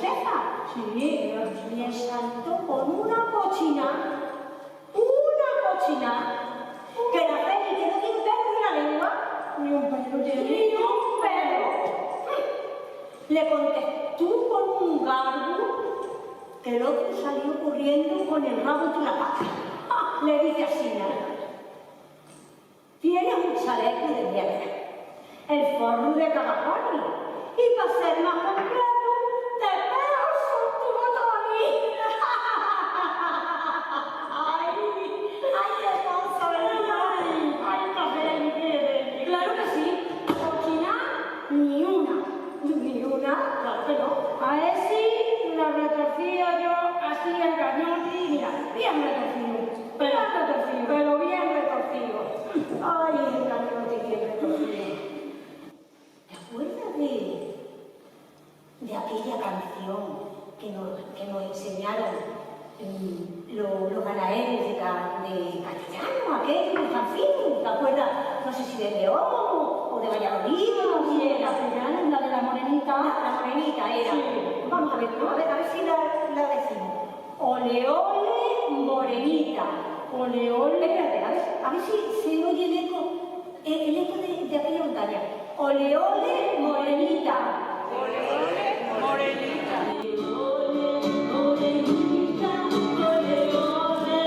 Josefa. Sí. Me saltó con una cochina, que la Feli, que no tiene un pelo en la lengua, Ni un pelo tiene. ni un pelo. Le contestó con un garbo que el otro salió corriendo con el rabo entre la pata. Le dice así, tienes un chaleco de mierda, el forro de Cagaponi, y para ser más completo, te pegas con tu botones. ¡Ay, qué cosa, verdad! ¡Ay, café, claro que sí! Cochina, ni una. Claro que no. A ese la retorcía yo así el cañón y mira, bien retorcido. Pero bien retorcido. Ay, el cañón te quiere retorcido. ¿Te acuerdas de aquella canción que nos enseñaron los ganaderos de castellano, aquellos tan finos? ¿Te acuerdas? No sé si de León o de Valladolid o Y de la castellana, la de la morenita. la morenita era. Sí. Vamos a ver si la decimos. Ole, ole, morenita. Ole, ole. Espérate, a ver si se oye el eco de aquella montaña. Ole, ole, morenita. Ole, ole, morenita. Morenita, ole, ole,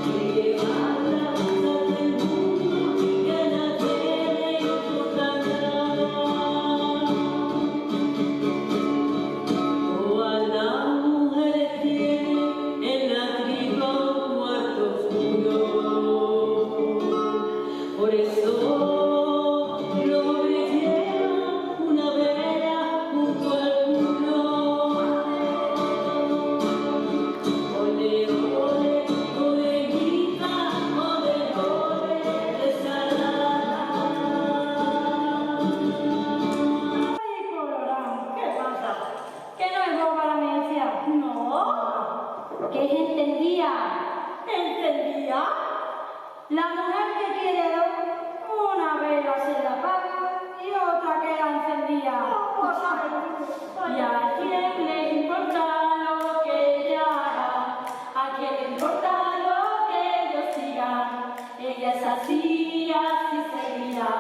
que llevarla a todo el mundo, que la tiene y otra todas las mujeres tienen en la tripa un cuarto oscuro. Por eso los hombres llevan una vela junto al culo. Ole, ole, morenita, ole, ole, desalada. Ay, Colorán. ¿Qué pasa? Que no es boba la mencia. No, Que es entendía. ¿entendía? La mujer que quiere dos, una vela se la apaga y otra que la encendía. Vamos a ver. ¿Y a quién le importa lo que ella haga? ¿A quién le importa lo que ellos digan? Ella es así, así seguirá.